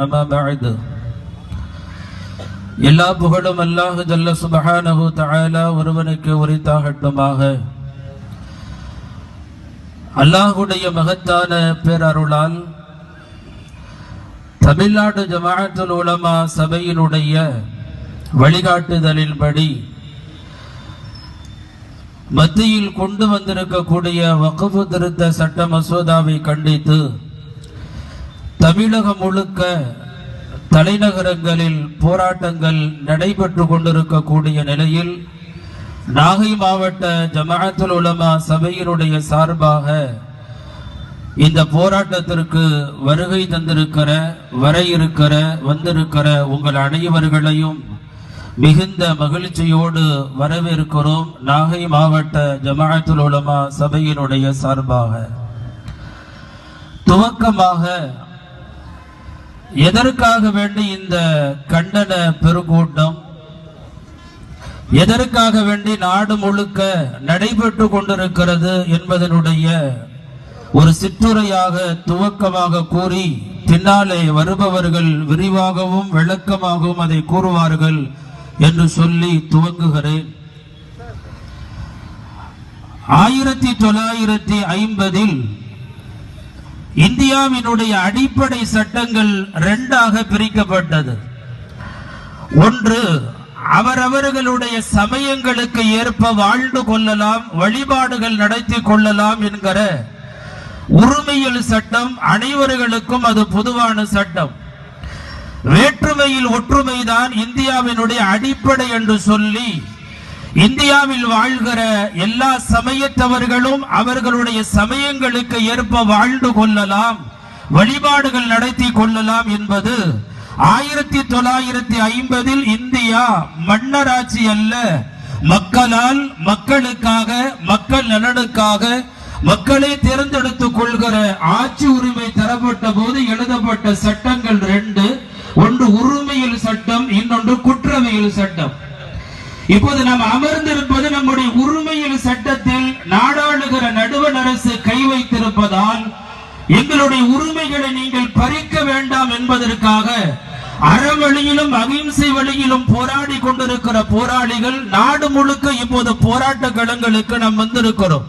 أما بعد எல்லா புகழும் அல்லாஹ் ஜல்ல சுப்ஹானஹு தஆலா ஒருவனுக்கு உரித்தாகட்டுமாக. அல்லாஹ்வுடைய மகத்தான பேரருளால் தமிழ்நாடு ஜமாஅத்துல் உலமா சபையினுடைய வழிகாட்டுதலின்படி மத்தியில் கொண்டு வந்திருக்கக்கூடிய வக்ஃப் திருத்த சட்ட மசோதாவை கண்டித்து தமிழகம் முழுக்க தலைநகரங்களில் போராட்டங்கள் நடைபெற்று கொண்டிருக்கக்கூடிய நிலையில் நாகை மாவட்ட ஜமாஅத்துல் உலமா சபையினுடைய சார்பாக இந்த போராட்டத்திற்கு வருகை தந்திருக்கிற வந்திருக்கிற உங்கள் அனைவர்களையும் மிகுந்த மகிழ்ச்சியோடு வரவேற்கிறோம். நாகை மாவட்ட ஜமாஅத்துல் உலமா சபையினுடைய சார்பாக துவக்கமாக எதற்காக வேண்டி இந்த கண்டன பெருங்கூட்டம், எதற்காக வேண்டி நாடு முழுக்க நடைபெற்று கொண்டிருக்கிறது என்பதனுடைய ஒரு சிற்றுரையாக துவக்கமாக கூறி பின்னாலே வருபவர்கள் விரிவாகவும் விளக்கமாகவும் அதை கூறுவார்கள் என்று சொல்லி துவங்குகிறேன். 1950 இந்தியாவினுடைய அடிப்படை சட்டங்கள் இரண்டாக பிரிக்கப்பட்டது. ஒன்று, அவரவர்களுடைய சமயங்களுக்கு ஏற்ப வாழ்ந்து கொள்ளலாம், வழிபாடுகள் நடத்தி கொள்ளலாம் என்கிற உரிமையியல் சட்டம். அனைவர்களுக்கும் அது பொதுவான சட்டம். வேற்றுமையில் ஒற்றுமைதான் இந்தியாவினுடைய அடிப்படை என்று சொல்லி இந்தியாவில் வாழ்கிற எல்லா சமயத்தவர்களும் அவர்களுடைய சமயங்களுக்கு ஏற்ப வாழ்ந்து கொள்ளலாம், வழிபாடுகள் நடத்தி கொள்ளலாம் என்பது 1950 இந்தியா மன்னராட்சி அல்ல, மக்களால் மக்களுக்காக மக்கள் நலனுக்காக மக்களை தேர்ந்தெடுத்துக் கொள்கிற ஆட்சி உரிமை தரப்பட்ட போது எழுதப்பட்ட சட்டங்கள் ரெண்டு. ஒன்று உரிமையியல் சட்டம், இன்னொன்று குற்றவியல் சட்டம். இப்போது நாம் அமர்ந்திருப்பது நம்முடைய உரிமையியல் சட்டத்தில் நாடாளுகிற நடுவண் அரசு கை வைத்திருப்பதால் எங்களுடைய உரிமைகளை நீங்கள் பறிக்க வேண்டாம் என்பதற்காக அறவழியிலும் அகிம்சை வழியிலும் போராடி கொண்டிருக்கிற போராளிகள் நாடு முழுக்க இப்போது போராட்ட களங்களுக்கு நாம் வந்திருக்கிறோம்.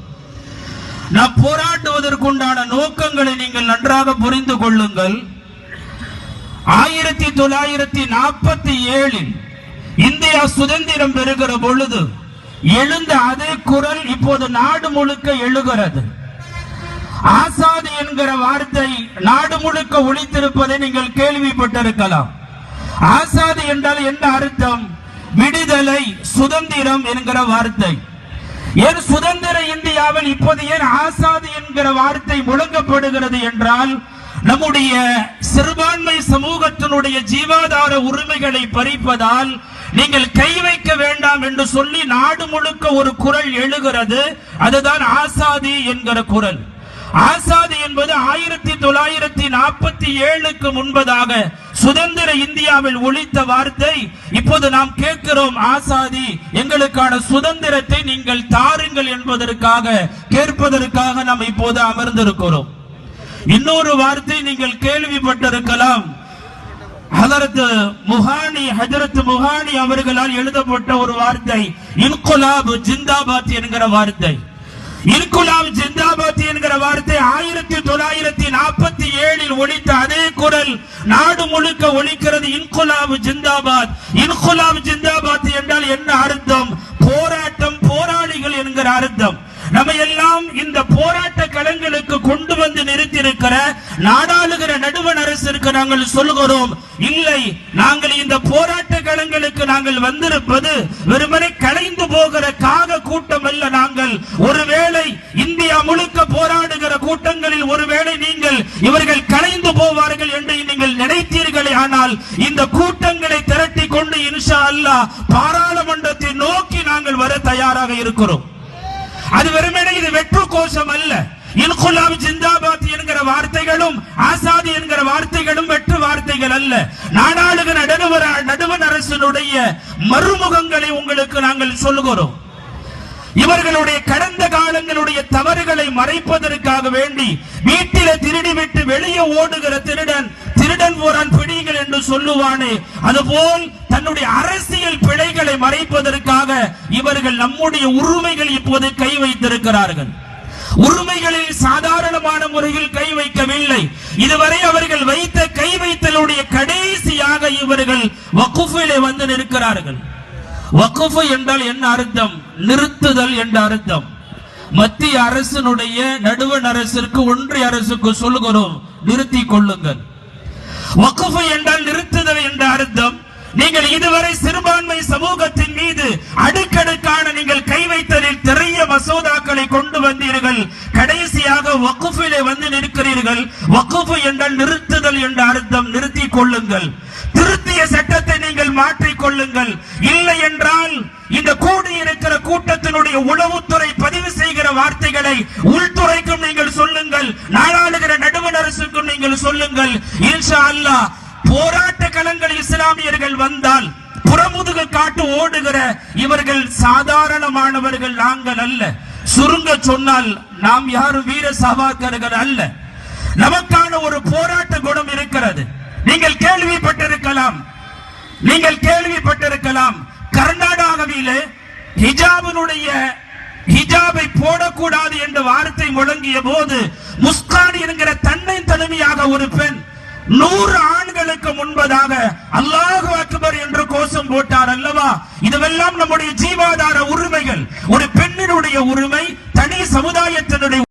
நாம் போராடுவதற்குண்டான நோக்கங்களை நீங்கள் நன்றாக புரிந்து கொள்ளுங்கள். 1947 இந்தியா சுதந்திரம் பெறுகிற பொழுது எழுந்த அதே குரல் இப்போது நாடு முழுக்க எழுகிறது. ஆசாதி என்கிற வார்த்தை நாடு முழுக்க ஒலித்திருப்பதை நீங்கள் கேள்விப்பட்டிருக்கலாம். ஆசாதி என்றால் என்ன அர்த்தம்? விடுதலை, சுதந்திரம் என்கிற வார்த்தை. ஏன் சுதந்திர இந்தியாவில் இப்போது ஏன் ஆசாதி என்கிற வார்த்தை முழங்கப்படுகிறது என்றால், நம்முடைய சிறுபான்மை சமூகத்தினுடைய ஜீவாதார உரிமைகளை பறிப்பதால் நீங்கள் கை வைக்க வேண்டாம் என்று சொல்லி நாடு முழுக்க ஒரு குரல் எழுகிறது. அதுதான் ஆசாதி என்கிற குரல். ஆசாதி என்பது 1947 முன்பதாக சுதந்திர இந்தியாவில் ஒலித்த வார்த்தை. இப்போது நாம் கேட்கிறோம், ஆசாதி, எங்களுக்கான சுதந்திரத்தை நீங்கள் தாருங்கள் என்பதற்காக கேட்பதற்காக நாம் இப்போது அமர்ந்திருக்கிறோம். இன்னொரு வார்த்தை நீங்கள் கேள்விப்பட்டிருக்கலாம். ஹஜரத் முஹானி அவர்களால் எழுதப்பட்ட ஒரு வார்த்தை இன்குலாப் ஜிந்தாபாத் என்கிற வார்த்தை. இன்குலாப் ஜிந்தாபாத் என்கிற வார்த்தை 1947 ஒலித்த அதே குரல் நாடு முழுக்க ஒலிக்கிறது. இன்குலாப் ஜிந்தாபாத். இன்குலாப் ஜிந்தாபாத் என்றால் என்ன அர்த்தம்? போராட்டம், போராளிகள் என்கிற அர்த்தம். நம்ம எல்லாம் இந்த போராட்ட களங்களுக்கு கொண்டு வந்து நிறுத்தியிருக்கிற நாடாளுகிற நடுவண் அரசிற்கு நாங்கள் சொல்கிறோம், இல்லை, நாங்கள் இந்த போராட்ட களங்களுக்கு நாங்கள் வந்திருப்பது வெறுமனே கலைந்து போகிற காக கூட்டம் அல்ல. நாங்கள் ஒருவேளை இந்தியா முழுக்க போராடுகிற கூட்டங்களில் ஒருவேளை நீங்கள் இவர்கள் கலைந்து போவார்கள் என்று நீங்கள் நினைத்தீர்களே, ஆனால் இந்த கூட்டங்களை திரட்டி கொண்டு இன்ஷா அல்லாஹ் பாராளுமன்றத்தை நோக்கி நாங்கள் வர தயாராக இருக்கிறோம். அது வெறுமனே இது வெற்று கோஷம் அல்ல. இன்குலாப் ஜிந்தாபாத் என்கிற வார்த்தைகளும் ஆசாதி என்கிற வார்த்தைகளும் வெற்று வார்த்தைகள் அல்ல. நாடாளுகிற நடுவண் அரசினுடைய மறுமுகங்களை உங்களுக்கு நாங்கள் சொல்லுகிறோம். இவர்களுடைய கடந்த காலங்களுடைய தவறுகளை மறைப்பதற்காக வேண்டி வீட்டில திருடிவிட்டு வெளியே ஓடுகிற திருடன் போறான், பிடிங்க என்று சொல்லுவானே, அதுபோல் தன்னுடைய அரசியல் பிழைகளை மறைப்பதற்காக இவர்கள் நம்முடைய உரிமைகள் இப்போது கை வைத்திருக்கிறார்கள். உரிமைகளில் சாதாரணமான முறையில் கை வைக்கவில்லை. இதுவரை அவர்கள் வைத்த கை வைத்தலுடைய கடைசியாக இவர்கள் வக்ஃபிலே வந்து நிற்கிறார்கள். வக்ஃப் என்றால் என்ன அர்த்தம்? நிறுத்துதல் என்ற அர்த்தம். மத்திய அரசினுடைய நடுவண் அரசிற்கு ஒன்றிய அரசுக்கு சொல்லுகிறோம், நிறுத்தி கொள்ளுங்கள். வக்ஃப் என்றால் நிறுத்துதல் என்ற அர்த்தம். நீங்கள் இதுவரை சிறுபான்மை சமூகத்தின் மீது அடுக்கடுக்கான நீங்கள் கை வைத்ததில் நிறைய மசோதாக்களை கொண்டு வந்தீர்கள். கடைசியாக வக்ஃபிலே வந்து நிற்கிறீர்கள். வக்ஃப் என்றால் நிறுத்துதல் என்ற அர்த்தம். நிறுத்திக் கொள்ளுங்கள். திருத்திய சட்டத்தை நீங்கள் மாற்றிக் கொள்ளுங்கள். இல்லை என்றால் இந்த கூடியிருக்கிற கூட்டத்தினுடைய உளவுத்துறை பதிவு செய்கிற வார்த்தைகளை உள்துறைக்கும் நீங்கள் சொல்லுங்கள், நாடாளுகிற நடுவண் அரசுக்கும் நீங்கள் சொல்லுங்கள். இன்ஷா அல்லாஹ் போராட்ட களங்கள் இஸ்லாமியர்கள் வந்தால் புறமுதுகு காட்டு ஓடுகிற இவர்கள் சாதாரணமானவர்கள் நாங்கள் அல்ல. சுருங்க சொன்னால் நாம் யாரும் வீர சவாக்கர்கள் அல்ல. நமக்கான ஒரு போராட்ட குணம் இருக்கிறது. நீங்கள் கேள்விப்பட்டிருக்கலாம் கர்நாடகாவிலே ஹிஜாபை போடக்கூடாது என்ற வார்த்தை முழங்கிய போது முஸ்கான் என்கிற தன்னை தனிமையாக ஒரு பெண் 100 ஆண்களுக்கு முன்பதாக அல்லாஹு அக்பர் என்று கோஷம் போட்டார் அல்லவா? இதுவெல்லாம் நம்முடைய ஜீவாதார உரிமைகள். ஒரு பெண்ணினுடைய உரிமை, தனி சமுதாயத்தினுடைய